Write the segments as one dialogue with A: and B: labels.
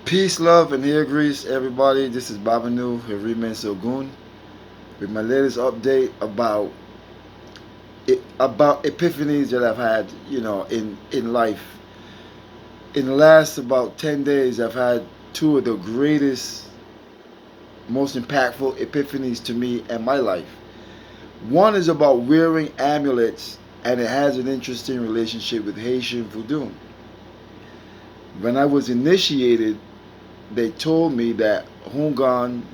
A: Peace, love, and hair grease, everybody. This is Babanu Hirimen Sogun with my latest update about epiphanies that I've had, in life. In the last about 10 days, I've had two of the greatest, most impactful epiphanies to me and my life. One is about wearing amulets, and it has an interesting relationship with Haitian voodoo. When I was initiated, they told me that Hungan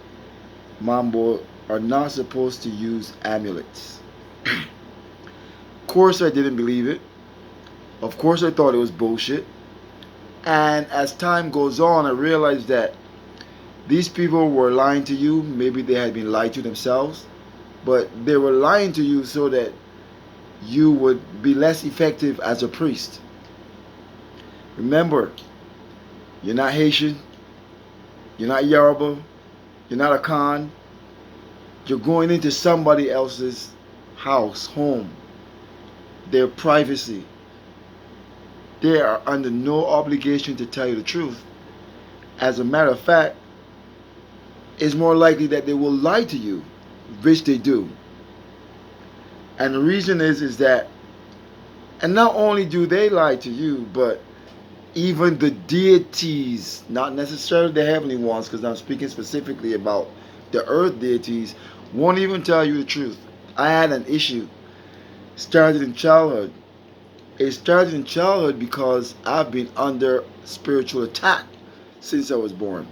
A: Mambo are not supposed to use amulets. Of course, I didn't believe it. Of course, I thought it was bullshit. And as time goes on, I realized that these people were lying to you. Maybe they had been lied to themselves, but they were lying to you so that you would be less effective as a priest. Remember, you're not Haitian, you're not Yoruba, you're not a Khan. You're going into somebody else's house, home, their privacy. They are under no obligation to tell you the truth. As a matter of fact, it's more likely that they will lie to you, which they do. And the reason is that, and not only do they lie to you, but even the deities, not necessarily the heavenly ones, because I'm speaking specifically about the earth deities, won't even tell you the truth. I had an issue started in childhood. It started in childhood because I've been under spiritual attack since I was born.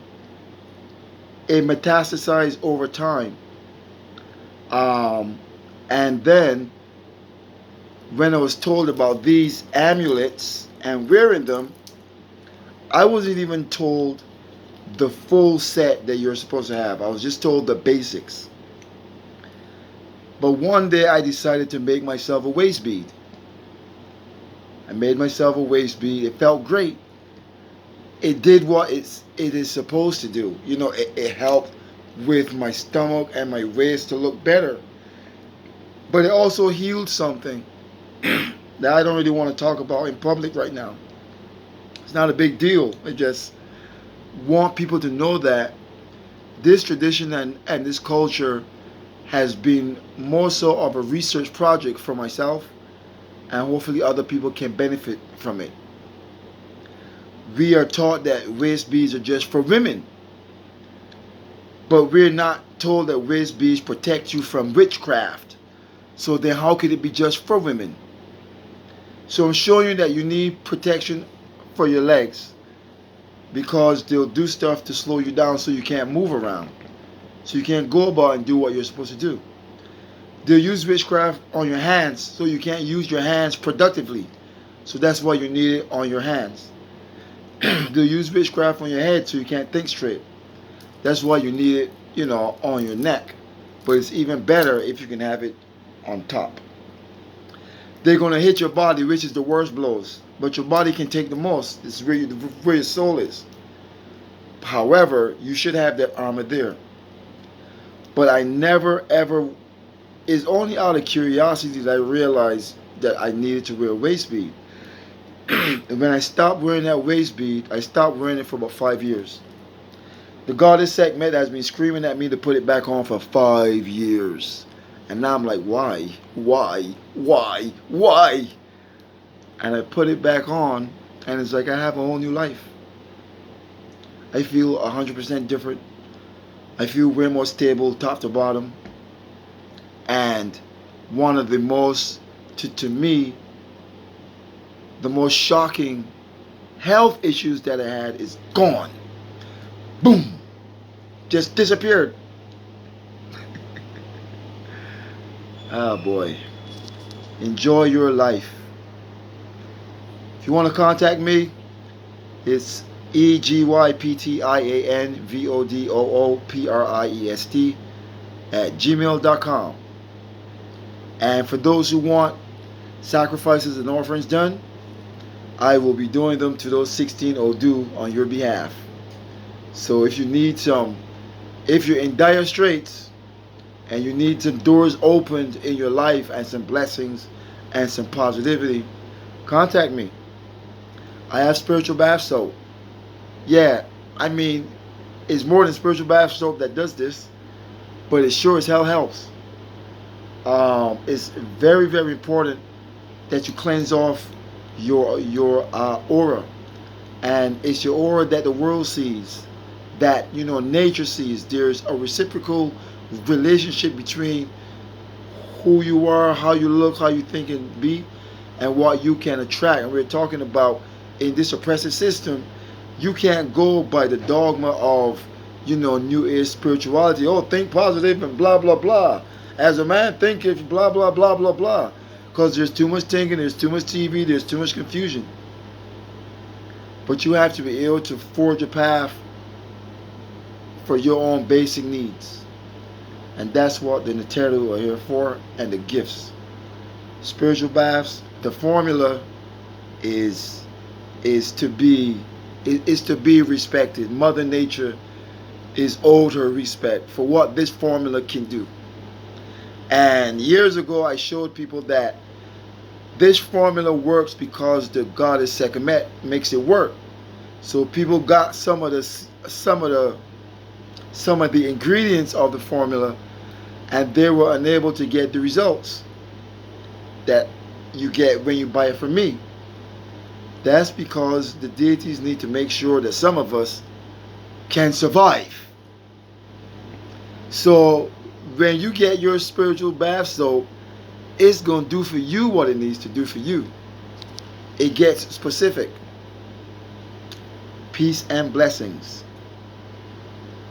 A: It metastasized over time. Um, and then when I was told about these amulets and wearing them, I wasn't even told the full set that you're supposed to have. I was just told the basics. But one day I decided to make myself a waist bead. I made myself a waist bead. It felt great. It did what it is supposed to do. It helped with my stomach and my waist to look better. But it also healed something that I don't really want to talk about in public right now. It's not a big deal. I just want people to know that this tradition and this culture has been more so of a research project for myself, and hopefully other people can benefit from it. We are taught that waist beads are just for women, but we're not told that waist beads protect you from witchcraft. So then how could it be just for women? So I'm showing you that you need protection for your legs, because they'll do stuff to slow you down so you can't move around. So you can't go about and do what you're supposed to do. They'll use witchcraft on your hands so you can't use your hands productively. So that's why you need it on your hands. They'll use witchcraft on your head so you can't think straight. That's why you need it, on your neck. But it's even better if you can have it on top. They're going to hit your body, which is the worst blows. But your body can take the most. It's where your soul is. However, you should have that armor there. But I never ever, it's only out of curiosity that I realized that I needed to wear a waist bead. And when I stopped wearing that waist bead, I stopped wearing it for about 5 years. The goddess Sekhmet has been screaming at me to put it back on for 5 years. And now I'm like, why? Why? Why? Why? And I put it back on, and it's like I have a whole new life. I feel 100% different. I feel way more stable, top to bottom. And one of the most, to me, the most shocking health issues that I had is gone. Boom! Just disappeared. Oh boy. Enjoy your life. If you want to contact me, it's EGYPTIANVODOOPRIEST at gmail.com. And for those who want sacrifices and offerings done, I will be doing them to those 16 Odu on your behalf. So if you need if you're in dire straits and you need some doors opened in your life and some blessings and some positivity, contact me. I have spiritual bath soap. Yeah, I mean, it's more than spiritual bath soap that does this, but it sure as hell helps. It's very, very important that you cleanse off your aura, and it's your aura that the world sees, that nature sees. There's a reciprocal relationship between who you are, how you look, how you think and be, and what you can attract. And we're talking about in this oppressive system, you can't go by the dogma of New Age spirituality. Oh, think positive and blah blah blah. As a man thinketh, blah blah blah blah blah. Because there's too much thinking, there's too much TV, there's too much confusion. But you have to be able to forge a path for your own basic needs. And that's what the Neteru are here for, and the gifts. Spiritual baths, the formula is to be respected. Mother Nature is owed her respect for what this formula can do. And years ago I showed people that this formula works because the goddess Sekhmet makes it work. So people got some of the ingredients of the formula, and they were unable to get the results that you get when you buy it from me. That's because the deities need to make sure that some of us can survive. So when you get your spiritual bath soap, it's going to do for you what it needs to do for you. It gets specific. Peace and blessings.